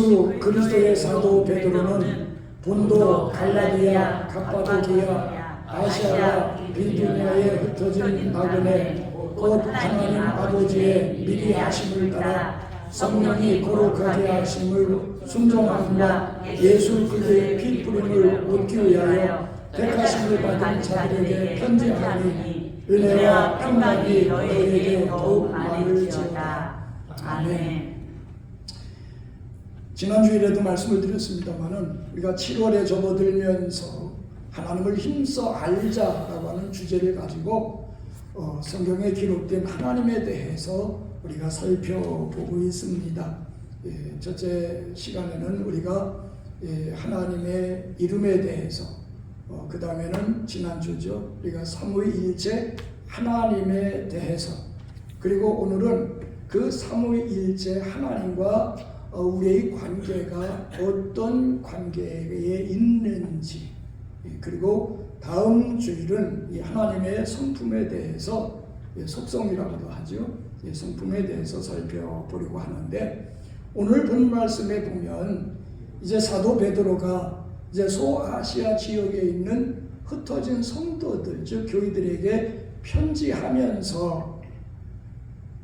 예수 그리스도의 사도 베드로는 본도, 갈라디아, 갑바도기아, 아시아와 비두니아에 흩어진 나그네 곧 하나님 아버지의 미리 하심을 따라 성령이 거룩하게 하심을 순종함과 예수 그리스도의 피 뿌림을 얻기 위하여 택하심을 받은 자들에게 편지하니 은혜와 평강이 너희에게 더욱 많을지어다. 아멘. 지난 주일에도 말씀을 드렸습니다마는 우리가 7월에 접어들면서 하나님을 힘써 알자라고 하는 주제를 가지고 성경에 기록된 하나님에 대해서 우리가 살펴보고 있습니다. 첫째 시간에는 우리가 하나님의 이름에 대해서 그 다음에는 지난주죠. 우리가 삼위일체 하나님에 대해서 그리고 오늘은 그 삼위일체 하나님과 우리의 관계가 어떤 관계에 있는지 그리고 다음 주일은 이 하나님의 성품에 대해서 속성이라고도 하죠. 성품에 대해서 살펴보려고 하는데 오늘 본 말씀에 보면 이제 사도 베드로가 이제 소아시아 지역에 있는 흩어진 성도들 즉 교회들에게 편지하면서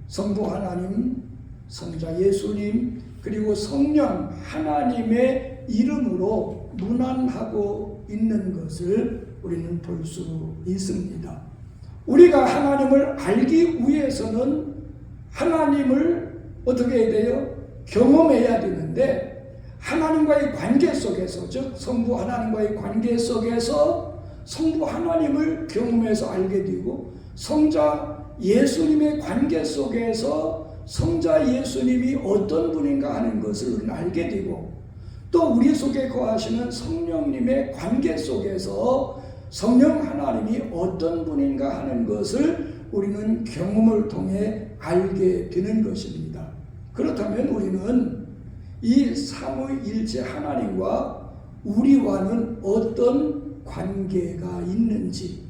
성부 하나님, 성자 예수님 그리고 성령 하나님의 이름으로 문안하고 있는 것을 우리는 볼 수 있습니다. 우리가 하나님을 알기 위해서는 하나님을 어떻게 해야 돼요? 경험해야 되는데 하나님과의 관계 속에서 즉 성부 하나님과의 관계 속에서 성부 하나님을 경험해서 알게 되고 성자 예수님의 관계 속에서 성자 예수님이 어떤 분인가 하는 것을 우리는 알게 되고 또 우리 속에 거하시는 성령님의 관계 속에서 성령 하나님이 어떤 분인가 하는 것을 우리는 경험을 통해 알게 되는 것입니다. 그렇다면 우리는 이 삼위일체 하나님과 우리와는 어떤 관계가 있는지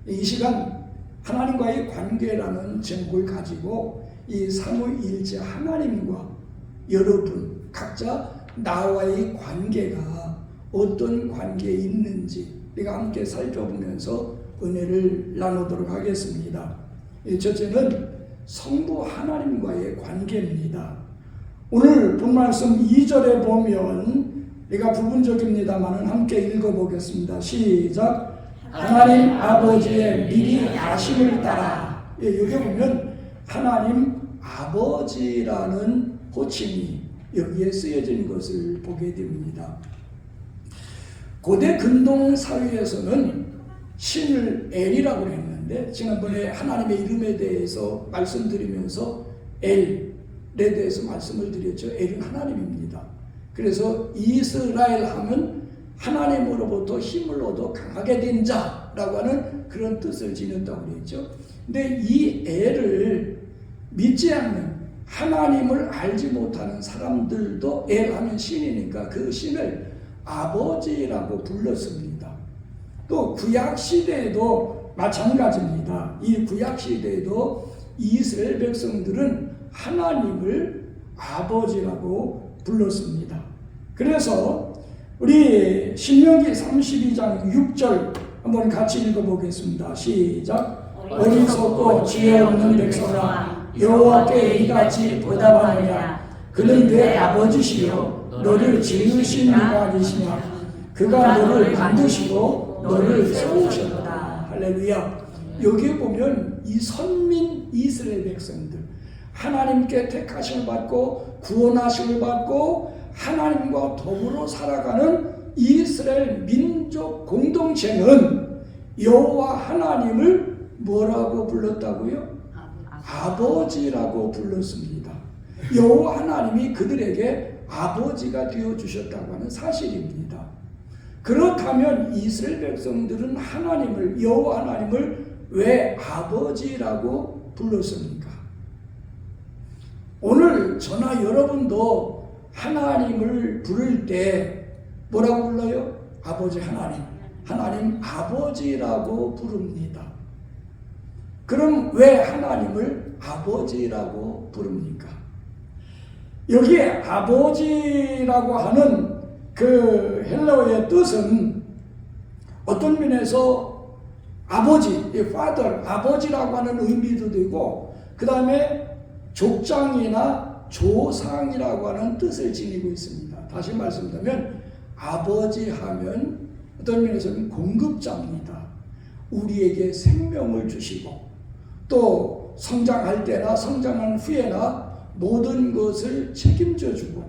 이 시간 하나님과의 관계라는 제목을 가지고 이 삼위일체 하나님과 여러분 각자 나와의 관계가 어떤 관계에 있는지 우리가 함께 살펴보면서 은혜를 나누도록 하겠습니다. 첫째는 성부 하나님과의 관계입니다. 오늘 본 말씀 2절에 보면 우리가 부분적입니다만 함께 읽어보겠습니다. 시작. 하나님 아버지의 미리 아심을 따라 여기 보면 하나님 아버지라는 호칭이 여기에 쓰여진 것을 보게 됩니다. 고대 근동 사회에서는 신을 엘이라고 했는데 지난번에 하나님의 이름에 대해서 말씀드리면서 엘에 대해서 말씀을 드렸죠. 엘은 하나님입니다. 그래서 이스라엘 하면 하나님으로부터 힘을 얻어 강하게 된 자라고 하는 그런 뜻을 지녔다고 그랬죠. 근데 이 엘을 믿지 않는 하나님을 알지 못하는 사람들도 엘하면 신이니까 그 신을 아버지라고 불렀습니다. 또 구약시대에도 마찬가지입니다. 이 구약시대에도 이스라엘 백성들은 하나님을 아버지라고 불렀습니다. 그래서 우리 신명기 32장 6절 한번 같이 읽어보겠습니다. 시작. 어리석고 지혜 없는 백성아 여호와께 이같이 보답하느냐 그는 내 아버지시요 너를 지으신 이가 아니시냐 그가 너를 만드시고 너를 세우셨다. 할렐루야. 여기에 보면 이 선민 이스라엘 백성들 하나님께 택하심을 받고 구원하심을 받고 하나님과 더불어 살아가는 이스라엘 민족 공동체는 여호와 하나님을 뭐라고 불렀다고요? 아버지라고 불렀습니다. 여호와 하나님이 그들에게 아버지가 되어주셨다고 하는 사실입니다. 그렇다면 이스라엘 백성들은 하나님을 여호와 하나님을 왜 아버지라고 불렀습니까? 오늘 저나 여러분도 하나님을 부를 때 뭐라고 불러요? 아버지 하나님. 하나님 아버지라고 부릅니다. 그럼 왜 하나님을 아버지라고 부릅니까? 여기에 아버지라고 하는 그 헬라어의 뜻은 어떤 면에서 아버지, father, 아버지라고 하는 의미도 되고, 그 다음에 족장이나 조상이라고 하는 뜻을 지니고 있습니다. 다시 말씀드리면 아버지 하면 어떤 면에서는 공급자입니다. 우리에게 생명을 주시고 또 성장할 때나 성장한 후에나 모든 것을 책임져 주고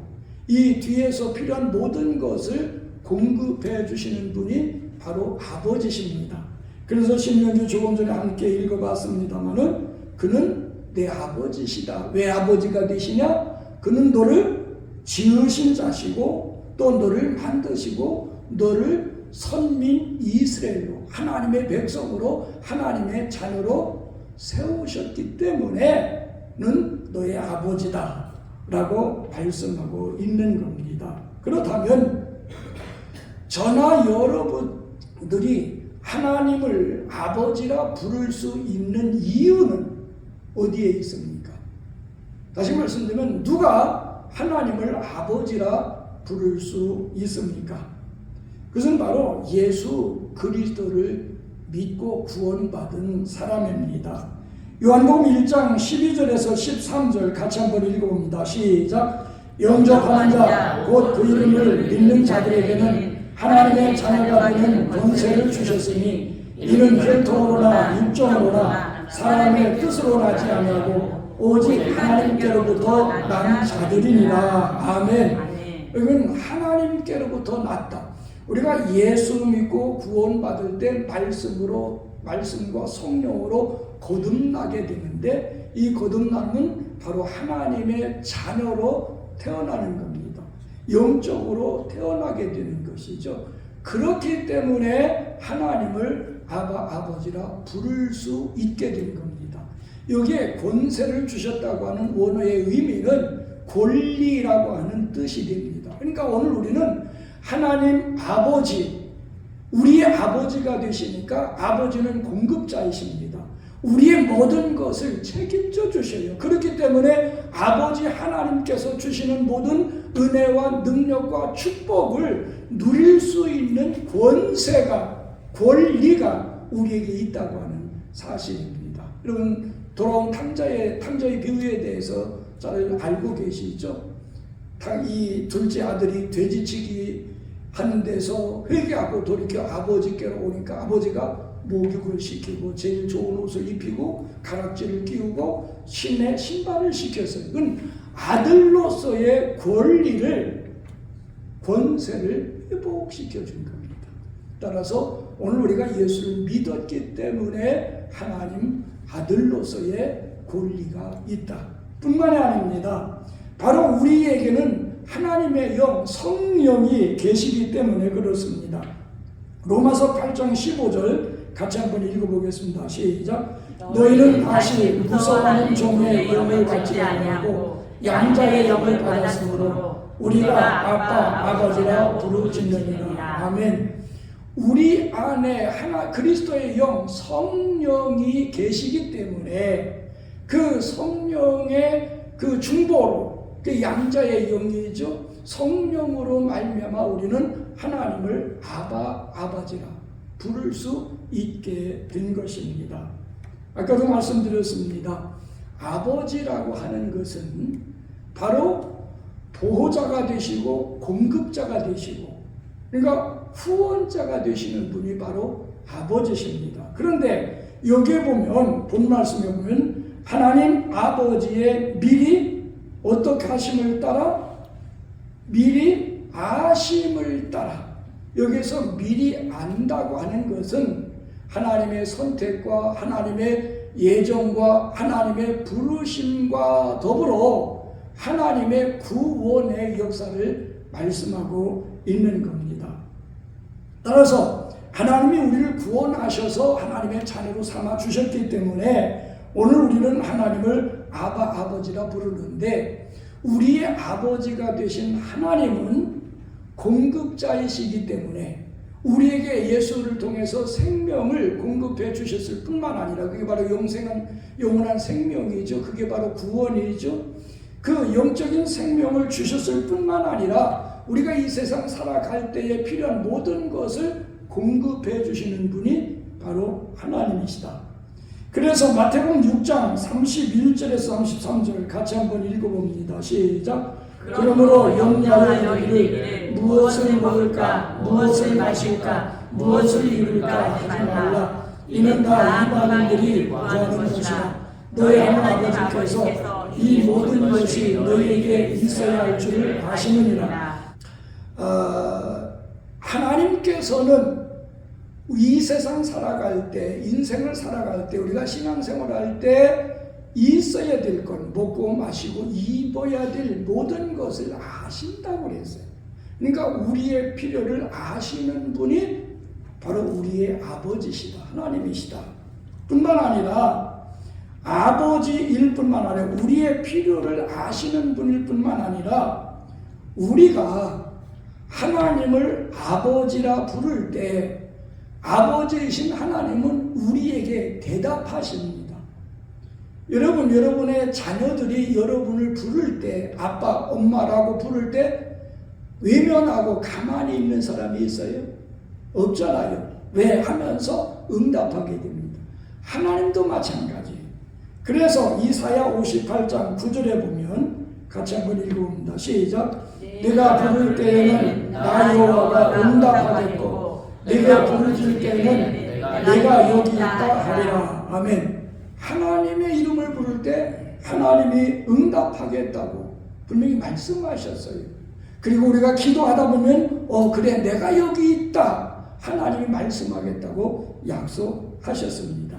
이 뒤에서 필요한 모든 것을 공급해 주시는 분이 바로 아버지십니다. 그래서 신명기 조금 전에 함께 읽어봤습니다마는 그는 내 아버지시다. 왜 아버지가 되시냐? 그는 너를 지으신 자시고 또 너를 만드시고 너를 선민 이스라엘로 하나님의 백성으로 하나님의 자녀로 세우셨기 때문에는 너의 아버지다 라고 말씀하고 있는 겁니다. 그렇다면 저나 여러분들이 하나님을 아버지라 부를 수 있는 이유는 어디에 있습니까? 다시 말씀드리면 누가 하나님을 아버지라 부를 수 있습니까? 그것은 바로 예수 그리스도를 믿고 구원받은 사람입니다. 요한복음 1장 12절에서 13절 같이 한번 읽어봅니다. 시작. 영접하는 자 곧 그 이름을 믿는 자들에게는 하나님의 자녀가 되는 권세를 주셨으니 이는 혈통으로나 육정으로나 사람의 뜻으로 나지 아니하고 오직 하나님께로부터 난 자들이니라. 아멘. 이건 하나님께로부터 났다. 우리가 예수 믿고 구원받을 때 말씀과 성령으로 거듭나게 되는데 이 거듭남은 바로 하나님의 자녀로 태어나는 겁니다. 영적으로 태어나게 되는 것이죠. 그렇기 때문에 하나님을 아버지라 부를 수 있게 된 겁니다. 여기에 권세를 주셨다고 하는 원어의 의미는 권리라고 하는 뜻이 됩니다. 그러니까 오늘 우리는 하나님 아버지, 우리의 아버지가 되시니까 아버지는 공급자이십니다. 우리의 모든 것을 책임져 주셔요. 그렇기 때문에 아버지 하나님께서 주시는 모든 은혜와 능력과 축복을 누릴 수 있는 권리가 우리에게 있다고 하는 사실입니다. 여러분 돌아온 탕자의 비유에 대해서 잘 알고 계시죠? 이 둘째 아들이 돼지치기 하는 데서 회개하고 돌이켜 아버지께로 오니까 아버지가 목욕을 시키고 제일 좋은 옷을 입히고 가락지를 끼우고 신의 신발을 시켰어요. 그건 아들로서의 권세를 회복시켜 준 겁니다. 따라서 오늘 우리가 예수를 믿었기 때문에 하나님 아들로서의 권리가 있다 뿐만이 아닙니다. 바로 우리에게는 하나님의 영, 성령이 계시기 때문에 그렇습니다. 로마서 8장 15절 같이 한번 읽어보겠습니다. 시작. 너희는 다시 무서워하는 종의 영을 받지 아니하고 양자의 영을 받았으므로 우리가 아빠, 아버지라 부르짖느니라. 아멘. 우리 안에 그리스도의 영, 성령이 계시기 때문에 그 성령의 그 중보로 그 양자의 영이죠. 성령으로 말미암아 우리는 하나님을 아버지라 부를 수 있게 된 것입니다. 아까도 말씀드렸습니다. 아버지라고 하는 것은 바로 보호자가 되시고 공급자가 되시고 그러니까 후원자가 되시는 분이 바로 아버지십니다. 그런데 여기에 보면 본 말씀에 보면 하나님 아버지의 미리 어떻게 하심을 따라? 미리 아심을 따라. 여기서 미리 안다고 하는 것은 하나님의 선택과 하나님의 예정과 하나님의 부르심과 더불어 하나님의 구원의 역사를 말씀하고 있는 겁니다. 따라서 하나님이 우리를 구원하셔서 하나님의 자녀로 삼아 주셨기 때문에 오늘 우리는 하나님을 아버지라 부르는데 우리의 아버지가 되신 하나님은 공급자이시기 때문에 우리에게 예수를 통해서 생명을 공급해 주셨을 뿐만 아니라 그게 바로 영원한 생명이죠. 그게 바로 구원이죠. 그 영적인 생명을 주셨을 뿐만 아니라 우리가 이 세상 살아갈 때에 필요한 모든 것을 공급해 주시는 분이 바로 하나님이시다. 그래서 마태복음 6장 31절에서 33절 같이 한번 읽어봅니다. 시작. 그러므로 염려하여 이르기를 무엇을 먹을까 무엇을 마실까 무엇을 입을까 하지 말라. 이는 다 이방인들이 구하는 것이라. 너희 하나님 아버지께서 이 모든 것이 너희에게 있어야 할 줄을 아시느니라. 하나님께서는 이 세상 살아갈 때, 인생을 살아갈 때, 우리가 신앙생활할 때 있어야 될 것, 먹고 마시고 입어야 될 모든 것을 아신다고 그랬어요. 그러니까 우리의 필요를 아시는 분이 바로 우리의 아버지시다. 하나님이시다. 뿐만 아니라 아버지일 뿐만 아니라 우리의 필요를 아시는 분일 뿐만 아니라 우리가 하나님을 아버지라 부를 때 아버지이신 하나님은 우리에게 대답하십니다. 여러분, 여러분의 자녀들이 여러분을 부를 때, 아빠, 엄마라고 부를 때 외면하고 가만히 있는 사람이 있어요? 없잖아요. 왜? 하면서 응답하게 됩니다. 하나님도 마찬가지예요. 그래서 이사야 58장 9절에 보면 같이 한번 읽어봅니다. 시작. 내가 부를 때에는 나 여호와가 응답하겠고 내가 부르짖을 때에는 내가 여기 있다 하리라. 아멘. 하나님의 이름을 부를 때 하나님이 응답하겠다고 분명히 말씀하셨어요. 그리고 우리가 기도하다 보면 그래 내가 여기 있다 하나님이 말씀하겠다고 약속하셨습니다.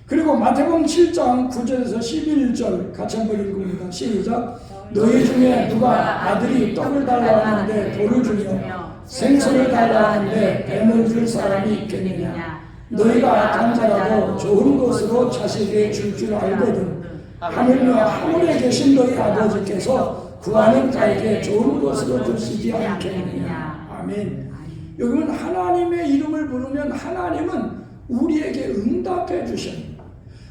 그리고 마태복음 7장 9절에서 11절 같이 한번 읽어봅니다. 시작. 너희 중에 누가 아들이 떡을 달라 하는데 돌을 주며 생선을 달라 하는데 뱀을 줄 사람이 있겠느냐. 너희가 악한 자라도 좋은 것으로 자식에게 줄 줄 알거든. 하물며 하늘에 계신 너희 아버지께서 구하는 자에게 좋은 것으로 주시지 않겠느냐. 아멘. 여기는 하나님의 이름을 부르면 하나님은 우리에게 응답해 주십니다.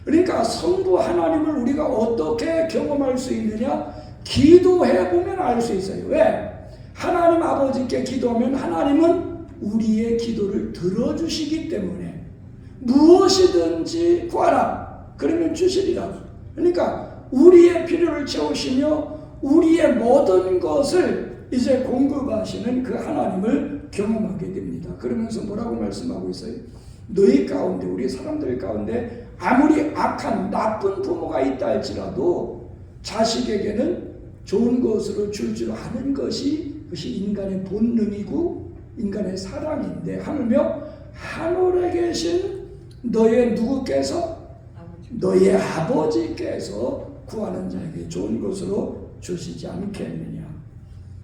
그러니까 성부 하나님을 우리가 어떻게 경험할 수 있느냐? 기도해 보면 알 수 있어요. 왜? 하나님 아버지께 기도하면 하나님은 우리의 기도를 들어주시기 때문에 무엇이든지 구하라 그러면 주시리라. 그러니까 우리의 필요를 채우시며 우리의 모든 것을 이제 공급하시는 그 하나님을 경험하게 됩니다. 그러면서 뭐라고 말씀하고 있어요? 너희 가운데, 우리 사람들 가운데 아무리 악한 나쁜 부모가 있다 할지라도 자식에게는 좋은 것으로 줄 줄 아는 것이 인간의 본능이고 인간의 사랑인데, 하물며 하늘에 계신 너의 누구께서? 너의 아버지께서 구하는 자에게 좋은 것으로 주시지 않겠느냐.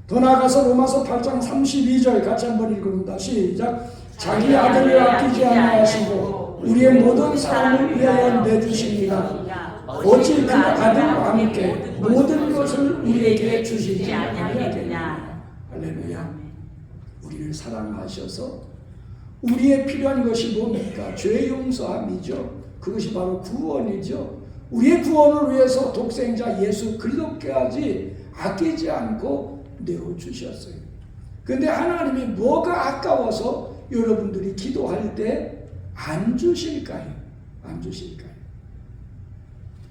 더 나아가서 로마서 8장 32절 같이 한번 읽어봅니다. 시작. 자기 아들을 아끼지 아니하시고 우리의 모든 사람을 위하여 내주십니다. 어찌 그 아들과 함께 모든 것을 우리에게 주시지 아니하겠느냐. 할렐루야. 우리를 사랑하셔서 우리의 필요한 것이 뭡니까? 죄 용서함이죠. 그것이 바로 구원이죠. 우리의 구원을 위해서 독생자 예수 그리스도까지 아끼지 않고 내어주셨어요. 그런데 하나님이 뭐가 아까워서 여러분들이 기도할 때 안 주실까요? 안 주실까요?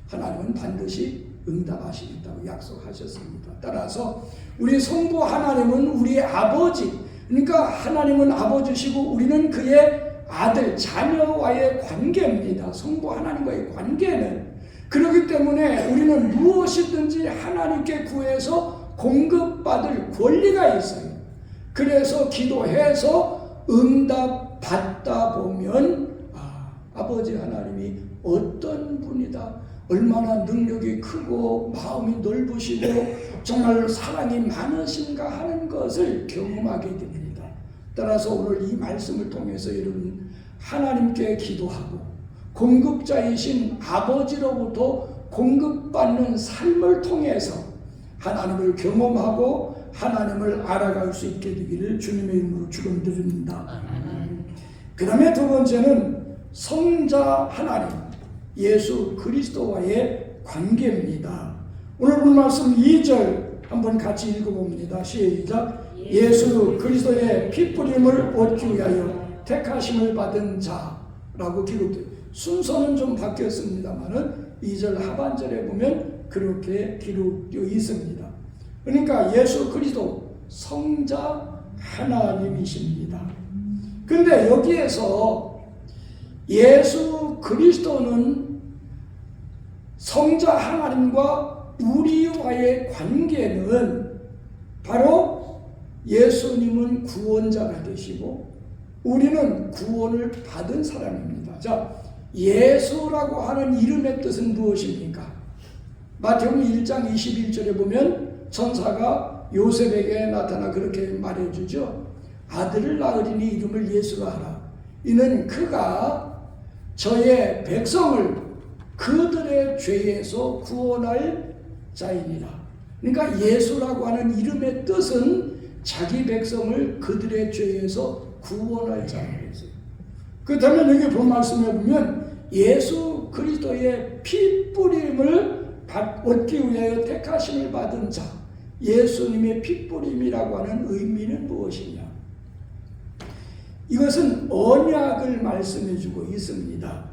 하나님은 반드시 응답하시겠다고 약속하셨습니다. 따라서 우리 성부 하나님은 우리의 아버지, 그러니까 하나님은 아버지시고 우리는 그의 아들, 자녀와의 관계입니다. 성부 하나님과의 관계는. 그렇기 때문에 우리는 무엇이든지 하나님께 구해서 공급받을 권리가 있어요. 그래서 기도해서 응답 받다 보면 아버지 하나님이 어떤 분이다, 얼마나 능력이 크고 마음이 넓으시고 정말 사랑이 많으신가 하는 것을 경험하게 됩니다. 따라서 오늘 이 말씀을 통해서 여러분 하나님께 기도하고 공급자이신 아버지로부터 공급받는 삶을 통해서 하나님을 경험하고 하나님을 알아갈 수 있게 되기를 주님의 이름으로 축원드립니다. 그 다음에 두 번째는 성자 하나님 예수 그리스도와의 관계입니다. 오늘 본 말씀 2절 한번 같이 읽어봅니다. 시작. 예수 그리스도의 피뿌림을 얻기 위하여 택하심을 받은 자라고 기록되어, 순서는 좀 바뀌었습니다만은 2절 하반절에 보면 그렇게 기록되어 있습니다. 그러니까 예수 그리스도 성자 하나님이십니다. 근데 여기에서 예수 그리스도는 성자 하나님과 우리와의 관계는 바로 예수님은 구원자가 되시고 우리는 구원을 받은 사람입니다. 자, 예수라고 하는 이름의 뜻은 무엇입니까? 마태복음 1장 21절에 보면 천사가 요셉에게 나타나 그렇게 말해주죠. 아들을 낳으리니 이름을 예수라 하라. 이는 그가 저의 백성을 그들의 죄에서 구원할 자이니라. 그러니까 예수라고 하는 이름의 뜻은 자기 백성을 그들의 죄에서 구원할 자이에요. 그렇다면 여기 본 말씀에 보면 예수 그리스도의 피뿌림을 얻기 위하여 택하심을 받은 자, 예수님의 피뿌림이라고 하는 의미는 무엇이냐? 이것은 언약을 말씀해주고 있습니다.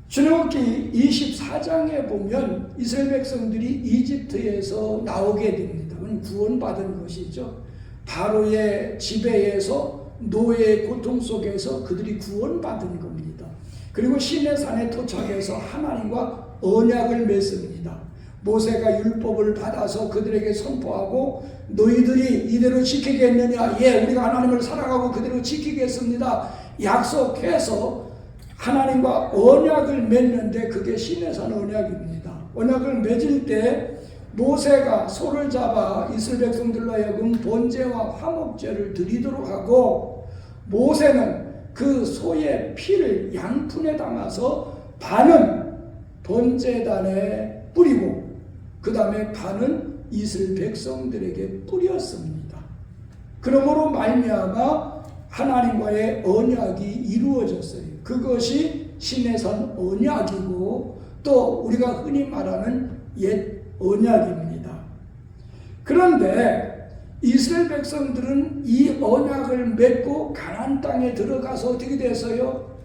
출애굽기 24장에 보면 이스라엘 백성들이 이집트에서 나오게 됩니다. 구원받은 것이죠. 바로의 지배에서 노예의 고통 속에서 그들이 구원받은 겁니다. 그리고 시내산에 도착해서 하나님과 언약을 맺습니다. 모세가 율법을 받아서 그들에게 선포하고 너희들이 이대로 지키겠느냐? 예, 우리가 하나님을 사랑하고 그대로 지키겠습니다. 약속해서 하나님과 언약을 맺는데 그게 시내산 언약입니다. 언약을 맺을 때 모세가 소를 잡아 이스라엘 백성들로 하여금 번제와 화목제를 드리도록 하고 모세는 그 소의 피를 양푼에 담아서 반은 번제단에 뿌리고 그 다음에 반은 이스라엘 백성들에게 뿌렸습니다. 그러므로 말미암아 하나님과의 언약이 이루어졌어요. 그것이 시내산 언약이고 또 우리가 흔히 말하는 옛 언약입니다. 그런데 이스라엘 백성들은 이 언약을 맺고 가나안 땅에 들어가서 어떻게 됐어요?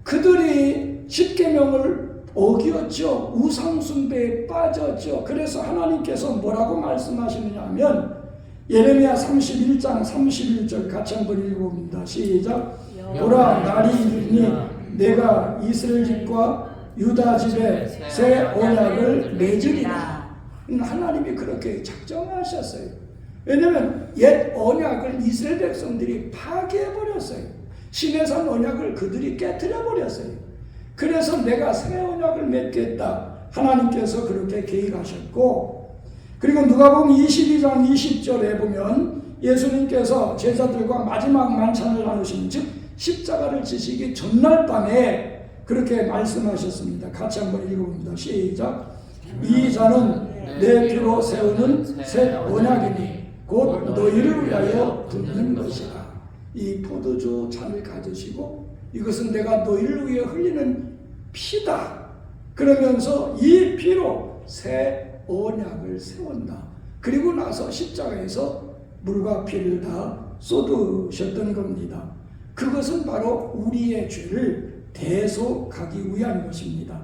그들이 십계명을 어겼죠. 우상 숭배에 빠졌죠. 그래서 하나님께서 뭐라고 말씀하시느냐 하면 예레미야 31장 31절 같이 한번 읽어봅니다. 시작. 보라 날이 이르니 내가 이스라엘 집과 유다 집에 새 언약을 맺으리라. 하나님이 그렇게 작정하셨어요. 왜냐하면 옛 언약을 이스라엘 백성들이 파괴해버렸어요. 시내산 언약을 그들이 깨뜨려버렸어요. 그래서 내가 새 언약을 맺겠다. 하나님께서 그렇게 계획하셨고, 그리고 누가복음 22장 20절에 보면 예수님께서 제자들과 마지막 만찬을 나누신 즉 십자가를 지시기 전날 밤에 그렇게 말씀하셨습니다. 같이 한번 읽어봅니다. 시작. 이 자는 내 피로 세우는 새 언약이니 곧 너희를 위하여 붓는 것이라. 이 포도주 잔을 가지시고 이것은 내가 너희를 위해 흘리는 피다. 그러면서 이 피로 새 언약을 세운다. 그리고 나서 십자가에서 물과 피를 다 쏟으셨던 겁니다. 그것은 바로 우리의 죄를 대속하기 위한 것입니다.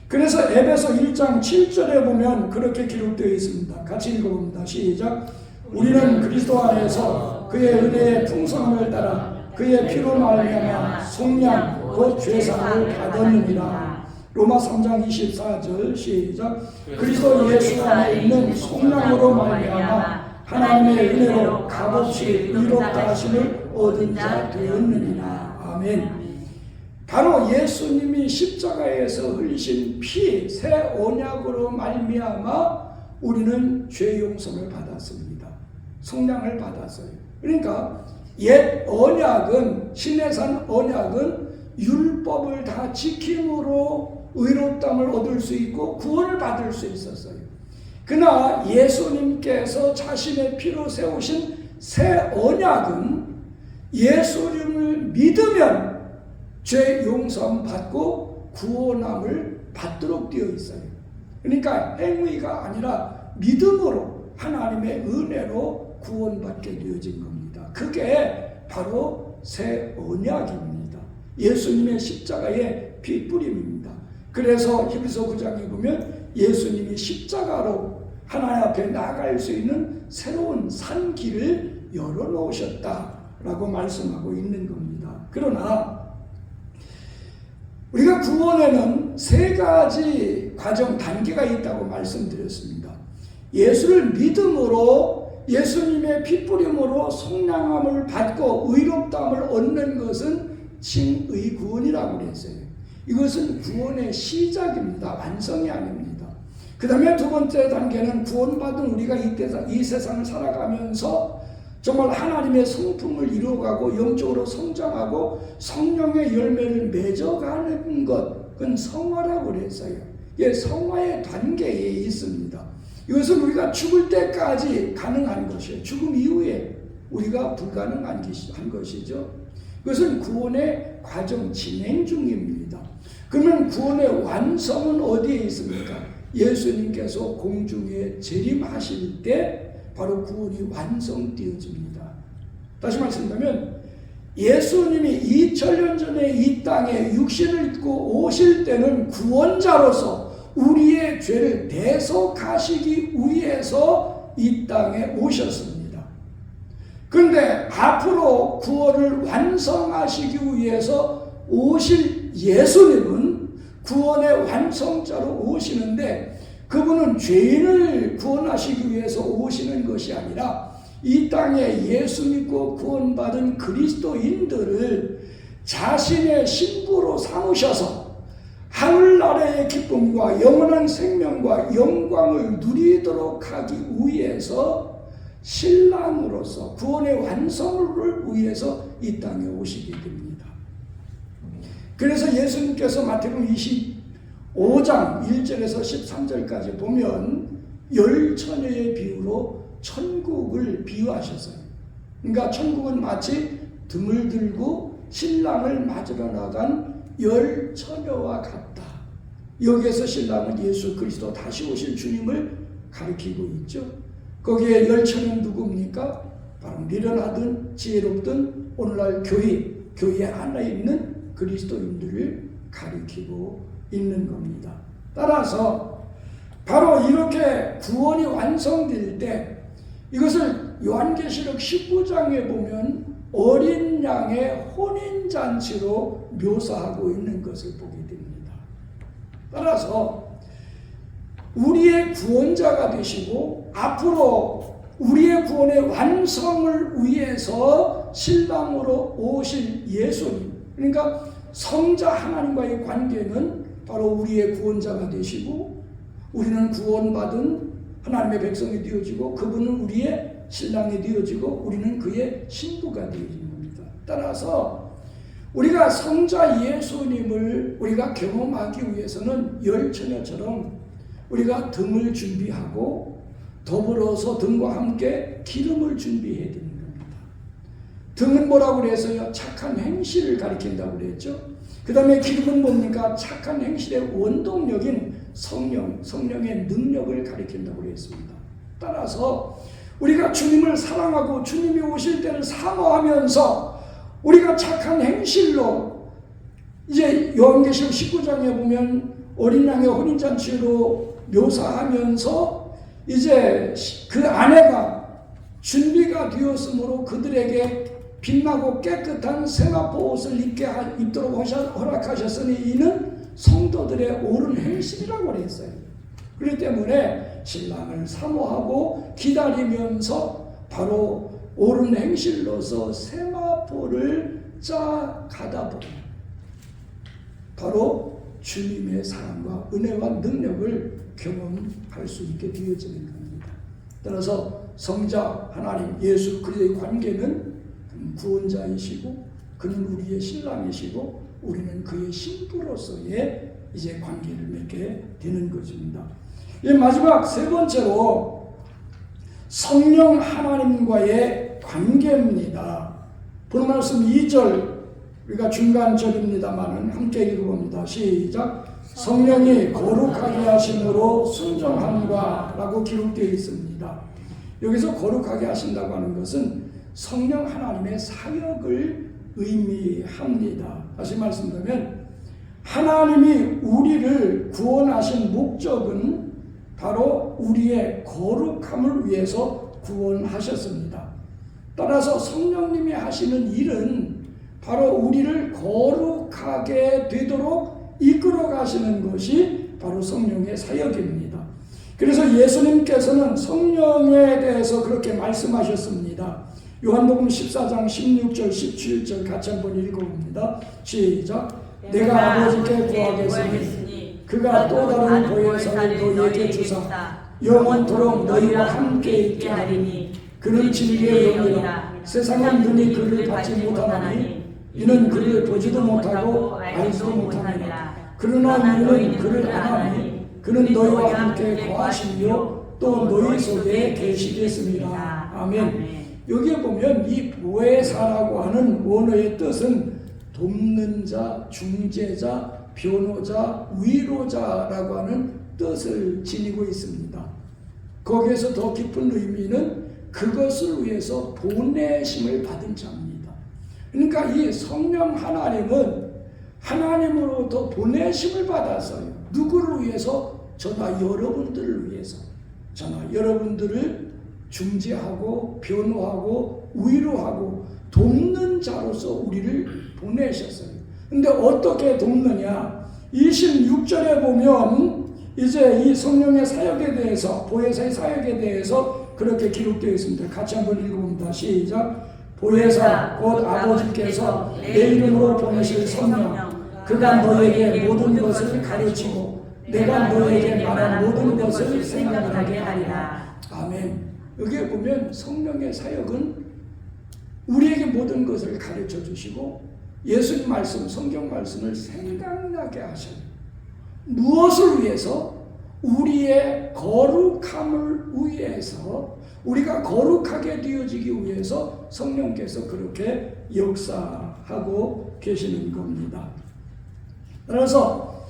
그래서 에베소 1장 7절에 보면 그렇게 기록되어 있습니다. 같이 읽어봅니다. 시작. 우리는 그리스도 안에서 그의 은혜의 풍성함을 따라 그의 피로 말미암아 속량 곧 죄사함을 받았느니라. 로마 3장 24절 시작. 그리스도 예수 안에 있는 속량으로 말미암아 하나님의 은혜로 값없이 의롭다 하심을 얻은 자 되었느니라. 아멘. 바로 예수님이 십자가에서 흘리신 피, 새 언약으로 말미암아 우리는 죄 용서를 받았습니다. 속량을 받았어요. 그러니까 옛 언약은, 시내산 언약은 율법을 다 지킴으로 의롭다함을 얻을 수 있고 구원을 받을 수 있었어요. 그러나 예수님께서 자신의 피로 세우신 새 언약은 예수님을 믿으면 죄 용서함 받고 구원함을 받도록 되어 있어요. 그러니까 행위가 아니라 믿음으로 하나님의 은혜로 구원받게 되어진 겁니다. 그게 바로 새 언약입니다. 예수님의 십자가의 핏부림입니다. 그래서 히브리서 9장에 보면 예수님이 십자가로 하나님 앞에 나아갈 수 있는 새로운 산 길을 열어놓으셨다라고 말씀하고 있는 겁니다. 그러나 우리가 구원에는 세 가지 과정 단계가 있다고 말씀드렸습니다. 예수를 믿음으로 예수님의 핏부림으로 속량함을 받고 의롭다함을 얻는 것은 칭의 구원이라고 그랬어요. 이것은 구원의 시작입니다. 완성이 아닙니다. 그 다음에 두 번째 단계는 구원받은 우리가 이 세상을 살아가면서 정말 하나님의 성품을 이루어가고 영적으로 성장하고 성령의 열매를 맺어가는 것, 그건 성화라고 그랬어요. 예, 성화의 단계에 있습니다. 이것은 우리가 죽을 때까지 가능한 것이에요. 죽음 이후에 우리가 불가능한 것이죠. 이것은 구원의 과정 진행 중입니다. 그러면 구원의 완성은 어디에 있습니까? 예수님께서 공중에 재림하실 때 바로 구원이 완성되어집니다. 다시 말씀드리면 예수님이 2000년 전에 이 땅에 육신을 입고 오실 때는 구원자로서 우리의 죄를 대속하시기 위해서 이 땅에 오셨습니다. 그런데 앞으로 구원을 완성하시기 위해서 오실 예수님은 구원의 완성자로 오시는데 그분은 죄인을 구원하시기 위해서 오시는 것이 아니라 이 땅에 예수 믿고 구원받은 그리스도인들을 자신의 신부로 삼으셔서 하늘나라의 기쁨과 영원한 생명과 영광을 누리도록 하기 위해서 신랑으로서 구원의 완성을 위해서 이 땅에 오시게 됩니다. 그래서 예수님께서 마태복음 25장 1절에서 13절까지 보면 열처녀의 비유로 천국을 비유하셨어요. 그러니까 천국은 마치 등을 들고 신랑을 맞으러 나간 열처녀와 같다. 여기에서 신랑은 예수 그리스도 다시 오실 주님을 가리키고 있죠. 거기에 열처녀는 누굽니까? 바로 미련하든 지혜롭든 오늘날 교회 안에 있는 그리스도인들을 가리키고 있는 겁니다. 따라서 바로 이렇게 구원이 완성될 때 이것을 요한계시록 19장에 보면 어린 양의 혼인잔치로 묘사하고 있는 것을 보게 됩니다. 따라서 우리의 구원자가 되시고 앞으로 우리의 구원의 완성을 위해서 신랑으로 오실 예수님, 그러니까 성자 하나님과의 관계는 바로 우리의 구원자가 되시고 우리는 구원받은 하나님의 백성이 되어지고 그분은 우리의 신랑이 되어지고 우리는 그의 신부가 되어지는 겁니다. 따라서 우리가 성자 예수님을 우리가 경험하기 위해서는 열처녀처럼 우리가 등을 준비하고 더불어서 등과 함께 기름을 준비해야 되는 겁니다. 등은 뭐라고 그랬어요? 착한 행실을 가리킨다고 그랬죠. 그 다음에 기름은 뭡니까? 착한 행실의 원동력인 성령의 능력을 가리킨다고 그랬습니다. 따라서 우리가 주님을 사랑하고 주님이 오실 때를 사모하면서 우리가 착한 행실로 이제 요한계시록 19장에 보면 어린 양의 혼인잔치로 묘사하면서 이제 그 아내가 준비가 되었으므로 그들에게 빛나고 깨끗한 세마포 옷을 입도록 허락하셨으니 이는 성도들의 옳은 행실이라고 그랬어요. 그렇기 때문에 신랑을 사모하고 기다리면서 바로 옳은 행실로서 세마포를 짜 가다 보면 바로 주님의 사랑과 은혜와 능력을 경험할 수 있게 되어지는 겁니다. 따라서 성자 하나님 예수 그리스도의 관계는 구원자이시고 그는 우리의 신랑이시고 우리는 그의 신부로서의 이제 관계를 맺게 되는 것입니다. 이 마지막 세 번째로 성령 하나님과의 관계입니다. 본문 말씀 2절 우리가 중간절입니다만은 함께 읽어봅니다. 시작. 성령이 거룩하게 하심으로 순종함과 라고 기록되어 있습니다. 여기서 거룩하게 하신다고 하는 것은 성령 하나님의 사역을 의미합니다. 다시 말씀드리면 하나님이 우리를 구원하신 목적은 바로 우리의 거룩함을 위해서 구원하셨습니다. 따라서 성령님이 하시는 일은 바로 우리를 거룩하게 되도록 이끌어 가시는 것이 바로 성령의 사역입니다. 그래서 예수님께서는 성령에 대해서 그렇게 말씀하셨습니다. 요한복음 14장 16절 17절 같이 한번 읽어봅니다. 시작. 내가 아버지께 구하겠으니 그가 또 다른 보혜사를 너희에게 주사 영원토록 너희와 함께 있게 하리니 그는 진리의 영이라. 세상은 눈이 그를 받지 못하나니 이는 그를 보지도 못하고 알지도 못하느니라. 그러나 우리는 그를 아나니 그는 너희와 함께 거하시며 또 너희 속에 계시겠습니다. 아멘. 여기에 보면 이 보혜사라고 하는 원어의 뜻은 돕는 자, 중재자, 변호자, 위로자라고 하는 뜻을 지니고 있습니다. 거기에서 더 깊은 의미는 그것을 위해서 보내심을 받은 자입니다. 그러니까 이 성령 하나님은 하나님으로부터 보내심을 받아서요. 누구를 위해서? 저나 여러분들을 위해서. 저나 여러분들을 중재하고 변호하고 위로하고 돕는 자로서 우리를 보내셨어요. 근데 어떻게 돕느냐? 26절에 보면 이제 이 성령의 사역에 대해서, 보혜사의 사역에 대해서 그렇게 기록되어 있습니다. 같이 한번 읽어봅니다. 시작. 보혜사 곧 아버지께서 내 이름으로 보내실 성령, 그가 너에게 모든 것을 가르치고 내가 너에게 말한 모든 것을 생각하게 하리라. 아멘. 여기에 보면 성령의 사역은 우리에게 모든 것을 가르쳐 주시고 예수님 말씀, 성경 말씀을 생각나게 하셔요. 무엇을 위해서? 우리의 거룩함을 위해서, 우리가 거룩하게 되어지기 위해서 성령께서 그렇게 역사하고 계시는 겁니다. 따라서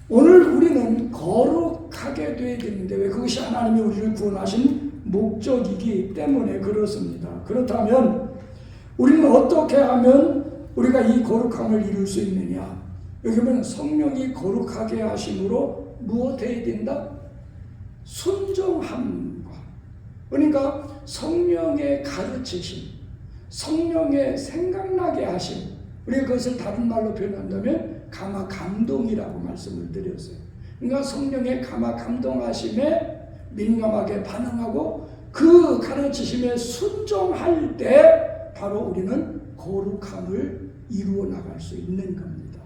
오늘 우리는 거룩하게 되어야 되는데 왜? 그것이 하나님이 우리를 구원하신 목적이기 때문에 그렇습니다. 그렇다면 우리는 어떻게 하면 우리가 이 거룩함을 이룰 수 있느냐? 여기 보면 성령이 거룩하게 하심으로 무엇 해야 된다? 순종함과, 그러니까 성령의 가르치심, 성령의 생각나게 하심, 우리가 그것을 다른 말로 표현한다면 감화 감동이라고 말씀을 드렸어요. 그러니까 성령의 감화 감동하심에 민감하게 반응하고 그 가르치심에 순종할 때 바로 우리는 거룩함을 이루어 나갈 수 있는 겁니다.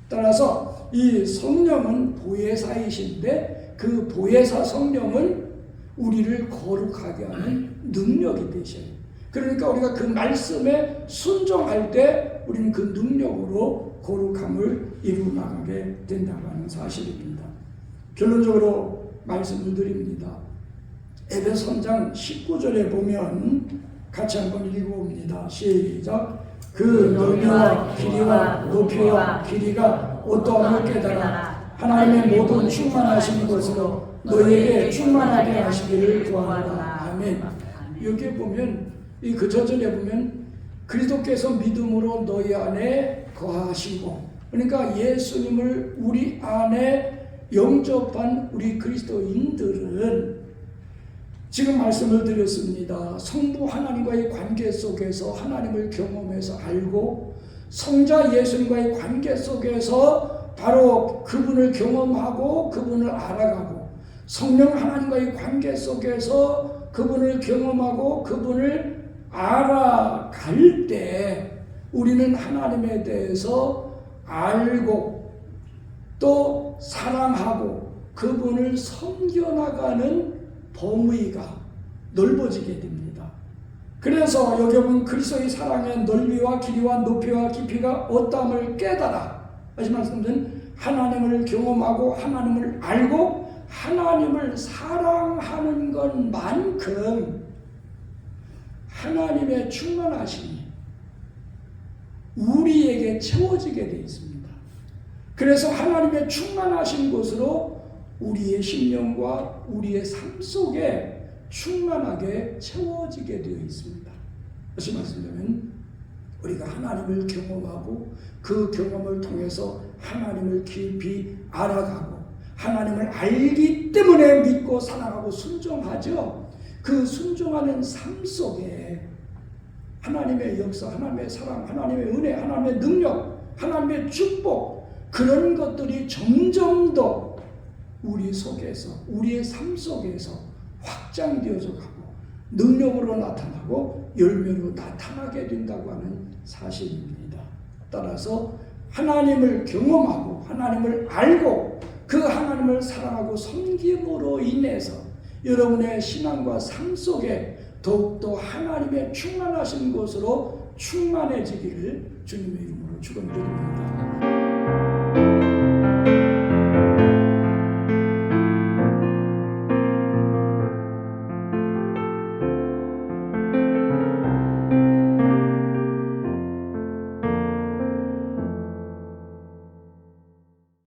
따라서 이 성령은 보혜사이신데 그 보혜사 성령은 우리를 거룩하게 하는 능력이 되셔요. 그러니까 우리가 그 말씀에 순종할 때 우리는 그 능력으로 거룩함을 이루어 나가게 된다고 하는 사실입니다. 결론적으로 말씀을 드립니다. 에베소 3장 19절에 보면 같이 한번 읽어봅니다. 시작. 그 넓이와 길이와 높이와 길이가 어떠함을 깨달아 하나님의 모든 충만하신 것으로 너희에게 충만하게 하시기를 구하노라. 아멘. 여기에 보면 이 그 저절에 보면 그리스도께서 믿음으로 너희 안에 거하시고, 그러니까 예수님을 우리 안에 영접한 우리 그리스도인들은 지금 말씀을 드렸습니다. 성부 하나님과의 관계 속에서 하나님을 경험해서 알고 성자 예수님과의 관계 속에서 바로 그분을 경험하고 그분을 알아가고 성령 하나님과의 관계 속에서 그분을 경험하고 그분을 알아갈 때 우리는 하나님에 대해서 알고 또 사랑하고 그분을 섬겨나가는 범위가 넓어지게 됩니다. 그래서 여기 보면 그리스도의 사랑의 넓이와 길이와 높이와 깊이가 어떠함을 깨달아, 다시 말씀드리면 하나님을 경험하고 하나님을 알고 하나님을 사랑하는 것만큼 하나님의 충만하심이 우리에게 채워지게 되어 있습니다. 그래서 하나님의 충만하신 것으로 우리의 심령과 우리의 삶 속에 충만하게 채워지게 되어 있습니다. 다시 말씀드리면 우리가 하나님을 경험하고 그 경험을 통해서 하나님을 깊이 알아가고 하나님을 알기 때문에 믿고 사랑하고 순종하죠. 그 순종하는 삶 속에 하나님의 역사, 하나님의 사랑, 하나님의 은혜, 하나님의 능력, 하나님의 축복, 그런 것들이 점점 더 우리 속에서, 우리의 삶 속에서 확장되어져 가고 능력으로 나타나고 열매로 나타나게 된다고 하는 사실입니다. 따라서 하나님을 경험하고 하나님을 알고 그 하나님을 사랑하고 섬김으로 인해서 여러분의 신앙과 삶 속에 더욱더 하나님의 충만하신 것으로 충만해지기를 주님의 이름으로 축원드립니다.